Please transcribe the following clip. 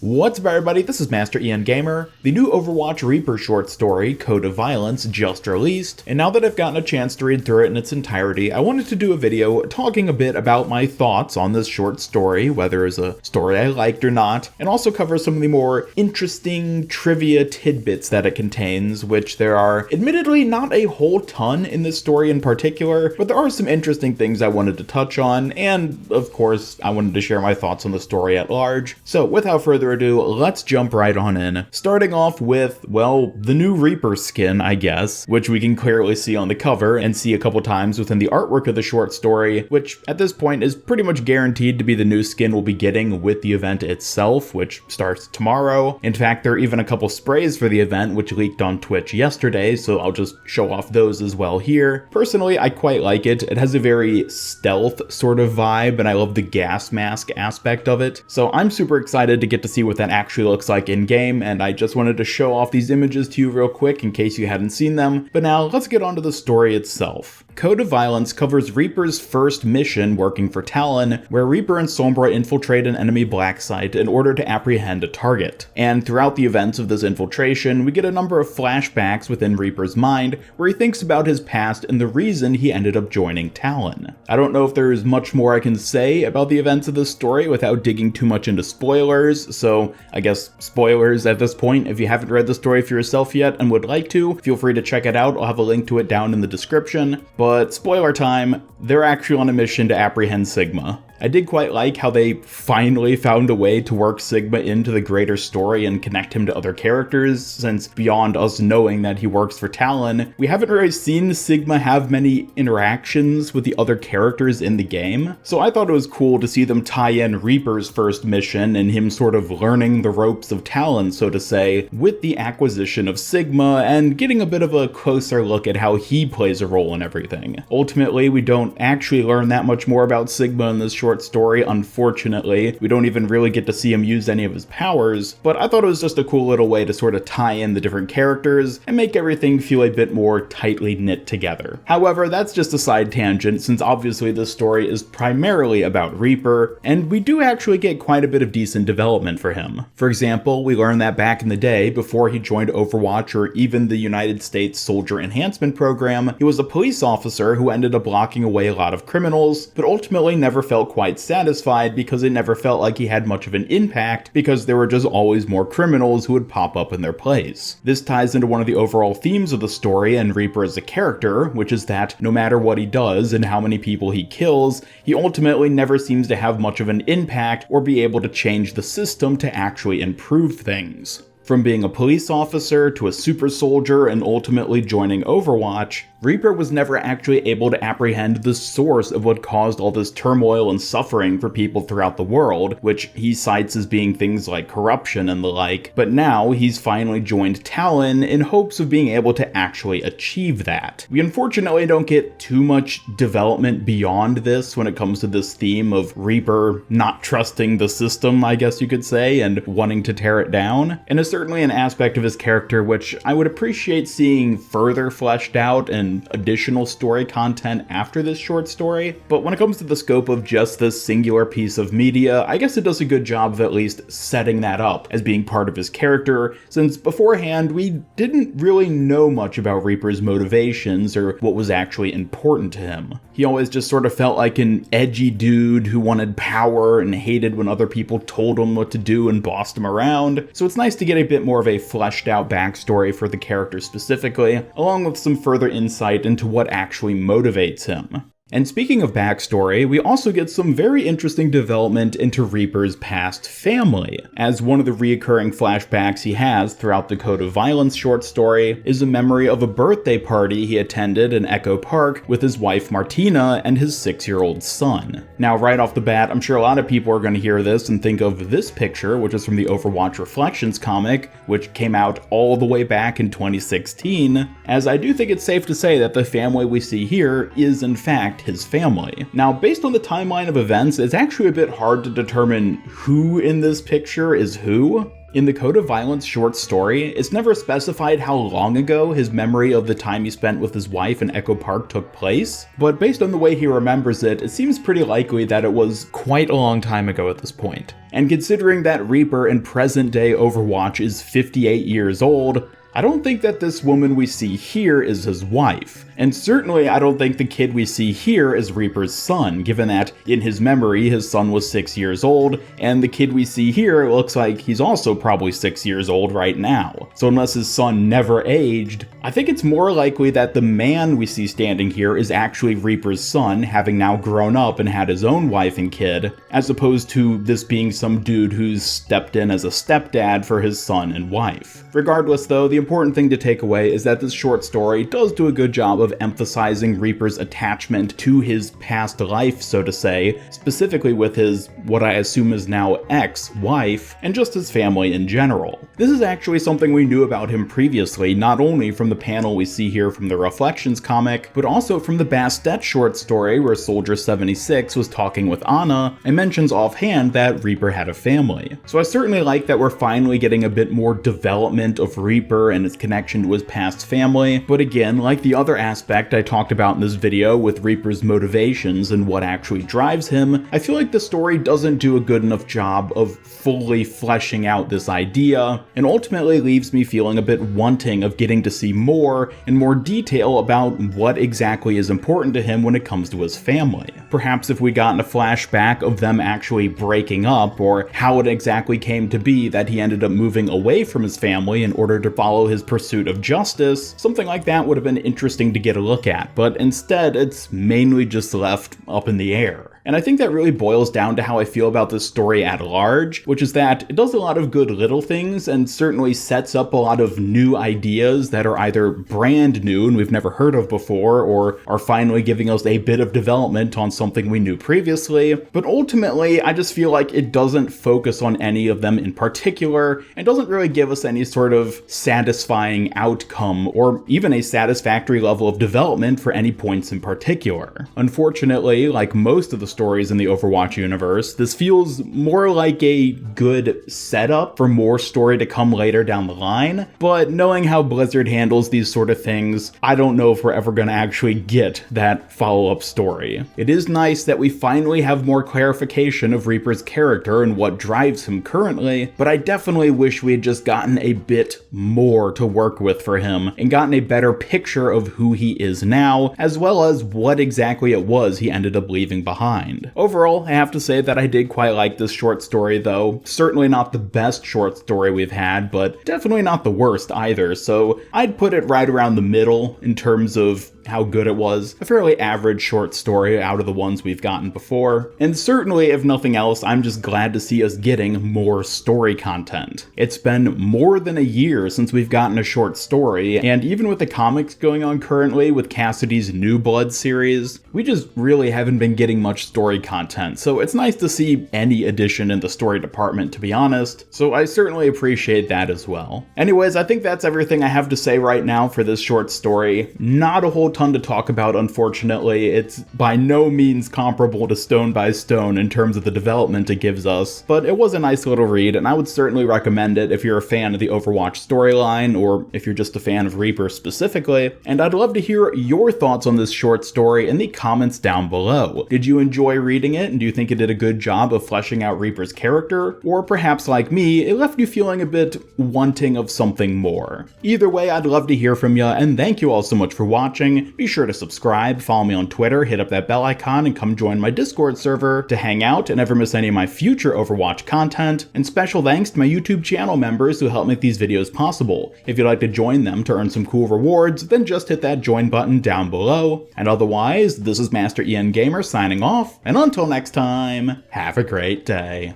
What's up everybody, this is Master Ian Gamer. The new Overwatch Reaper short story, Code of Violence, just released, and now that I've gotten a chance to read through it in its entirety, I wanted to do a video talking a bit about my thoughts on this short story, whether it's a story I liked or not, and also cover some of the more interesting trivia tidbits that it contains, which there are admittedly not a whole ton in this story in particular, but there are some interesting things I wanted to touch on, and of course, I wanted to share my thoughts on the story at large. So without further ado, let's jump right on in. Starting off with, well, the new Reaper skin, I guess, which we can clearly see on the cover and see a couple times within the artwork of the short story, which at this point is pretty much guaranteed to be the new skin we'll be getting with the event itself, which starts tomorrow. In fact, there are even a couple sprays for the event, which leaked on Twitch yesterday, so I'll just show off those as well here. Personally, I quite like it. It has a very stealth sort of vibe, and I love the gas mask aspect of it. So I'm super excited to get to see what that actually looks like in game, and I just wanted to show off these images to you real quick in case you hadn't seen them. But now let's get on to the story itself. Code of Violence covers Reaper's first mission working for Talon, where Reaper and Sombra infiltrate an enemy black site in order to apprehend a target. And throughout the events of this infiltration, we get a number of flashbacks within Reaper's mind where he thinks about his past and the reason he ended up joining Talon. I don't know if there is much more I can say about the events of this story without digging too much into spoilers, so I guess spoilers at this point. If you haven't read the story for yourself yet and would like to, feel free to check it out. I'll have a link to it down in the description. But spoiler time, they're actually on a mission to apprehend Sigma. I did quite like how they finally found a way to work Sigma into the greater story and connect him to other characters, since beyond us knowing that he works for Talon, we haven't really seen Sigma have many interactions with the other characters in the game. So I thought it was cool to see them tie in Reaper's first mission and him sort of learning the ropes of Talon, so to say, with the acquisition of Sigma and getting a bit of a closer look at how he plays a role in everything. Ultimately, we don't actually learn that much more about Sigma in this short story, unfortunately. We don't even really get to see him use any of his powers, but I thought it was just a cool little way to sort of tie in the different characters and make everything feel a bit more tightly knit together. However, that's just a side tangent, since obviously this story is primarily about Reaper, and we do actually get quite a bit of decent development for him. For example, we learned that back in the day, before he joined Overwatch or even the United States Soldier Enhancement Program, he was a police officer who ended up locking away a lot of criminals, but ultimately never felt quite satisfied because it never felt like he had much of an impact because there were just always more criminals who would pop up in their place. This ties into one of the overall themes of the story and Reaper as a character, which is that no matter what he does and how many people he kills, he ultimately never seems to have much of an impact or be able to change the system to actually improve things. From being a police officer to a super soldier and ultimately joining Overwatch, Reaper was never actually able to apprehend the source of what caused all this turmoil and suffering for people throughout the world, which he cites as being things like corruption and the like, but now he's finally joined Talon in hopes of being able to actually achieve that. We unfortunately don't get too much development beyond this when it comes to this theme of Reaper not trusting the system, I guess you could say, and wanting to tear it down, and it's certainly an aspect of his character which I would appreciate seeing further fleshed out and additional story content after this short story. But when it comes to the scope of just this singular piece of media, I guess it does a good job of at least setting that up as being part of his character, since beforehand we didn't really know much about Reaper's motivations or what was actually important to him. He always just sort of felt like an edgy dude who wanted power and hated when other people told him what to do and bossed him around. So it's nice to get a bit more of a fleshed out backstory for the character specifically, along with some further insight into what actually motivates him. And speaking of backstory, we also get some very interesting development into Reaper's past family, as one of the reoccurring flashbacks he has throughout the Code of Violence short story is a memory of a birthday party he attended in Echo Park with his wife Martina and his 6-year-old son. Now, right off the bat, I'm sure a lot of people are going to hear this and think of this picture, which is from the Overwatch Reflections comic, which came out all the way back in 2016, as I do think it's safe to say that the family we see here is in fact his family. Now, based on the timeline of events, it's actually a bit hard to determine who in this picture is who. In the Code of Violence short story, it's never specified how long ago his memory of the time he spent with his wife in Echo Park took place, but based on the way he remembers it, it seems pretty likely that it was quite a long time ago at this point. And considering that Reaper in present-day Overwatch is 58 years old, I don't think that this woman we see here is his wife. And certainly I don't think the kid we see here is Reaper's son, given that in his memory his son was 6 years old, and the kid we see here looks like he's also probably 6 years old right now. So unless his son never aged, I think it's more likely that the man we see standing here is actually Reaper's son, having now grown up and had his own wife and kid, as opposed to this being some dude who's stepped in as a stepdad for his son and wife. Regardless though, the important thing to take away is that this short story does do a good job of emphasizing Reaper's attachment to his past life, so to say, specifically with his, what I assume is now ex-wife, and just his family in general. This is actually something we knew about him previously, not only from the panel we see here from the Reflections comic, but also from the Bastet short story where Soldier 76 was talking with Ana and mentions offhand that Reaper had a family. So I certainly like that we're finally getting a bit more development of Reaper and his connection to his past family, but again, like the other aspect I talked about in this video with Reaper's motivations and what actually drives him, I feel like the story doesn't do a good enough job of fully fleshing out this idea, and ultimately leaves me feeling a bit wanting of getting to see more and more detail about what exactly is important to him when it comes to his family. Perhaps if we got a flashback of them actually breaking up, or how it exactly came to be that he ended up moving away from his family in order to follow his pursuit of justice, something like that would have been interesting to get a look at, but instead it's mainly just left up in the air. And I think that really boils down to how I feel about this story at large, which is that it does a lot of good little things and certainly sets up a lot of new ideas that are either brand new and we've never heard of before, or are finally giving us a bit of development on something we knew previously. But ultimately, I just feel like it doesn't focus on any of them in particular and doesn't really give us any sort of satisfying outcome or even a satisfactory level of development for any points in particular. Unfortunately, like most of the stories in the Overwatch universe, this feels more like a good setup for more story to come later down the line, but knowing how Blizzard handles these sort of things, I don't know if we're ever going to actually get that follow-up story. It is nice that we finally have more clarification of Reaper's character and what drives him currently, but I definitely wish we had just gotten a bit more to work with for him and gotten a better picture of who he is now, as well as what exactly it was he ended up leaving behind. Overall, I have to say that I did quite like this short story though. Certainly not the best short story we've had, but definitely not the worst either, so I'd put it right around the middle in terms of how good it was. A fairly average short story out of the ones we've gotten before. And certainly, if nothing else, I'm just glad to see us getting more story content. It's been more than a year since we've gotten a short story, and even with the comics going on currently with Cassidy's New Blood series, we just really haven't been getting much story content, so it's nice to see any addition in the story department, to be honest, so I certainly appreciate that as well. Anyways, I think that's everything I have to say right now for this short story. Not a whole ton to talk about, unfortunately. It's by no means comparable to Stone by Stone in terms of the development it gives us, but it was a nice little read, and I would certainly recommend it if you're a fan of the Overwatch storyline, or if you're just a fan of Reaper specifically, and I'd love to hear your thoughts on this short story in the comments down below. Did you enjoy reading it, and do you think it did a good job of fleshing out Reaper's character? Or perhaps like me, it left you feeling a bit wanting of something more? Either way, I'd love to hear from you, and thank you all so much for watching. Be sure to subscribe, follow me on Twitter, hit up that bell icon, and come join my Discord server to hang out and never miss any of my future Overwatch content. And special thanks to my YouTube channel members who help make these videos possible. If you'd like to join them to earn some cool rewards, then just hit that join button down below. And otherwise, this is Master Ian Gamer signing off, and until next time, have a great day.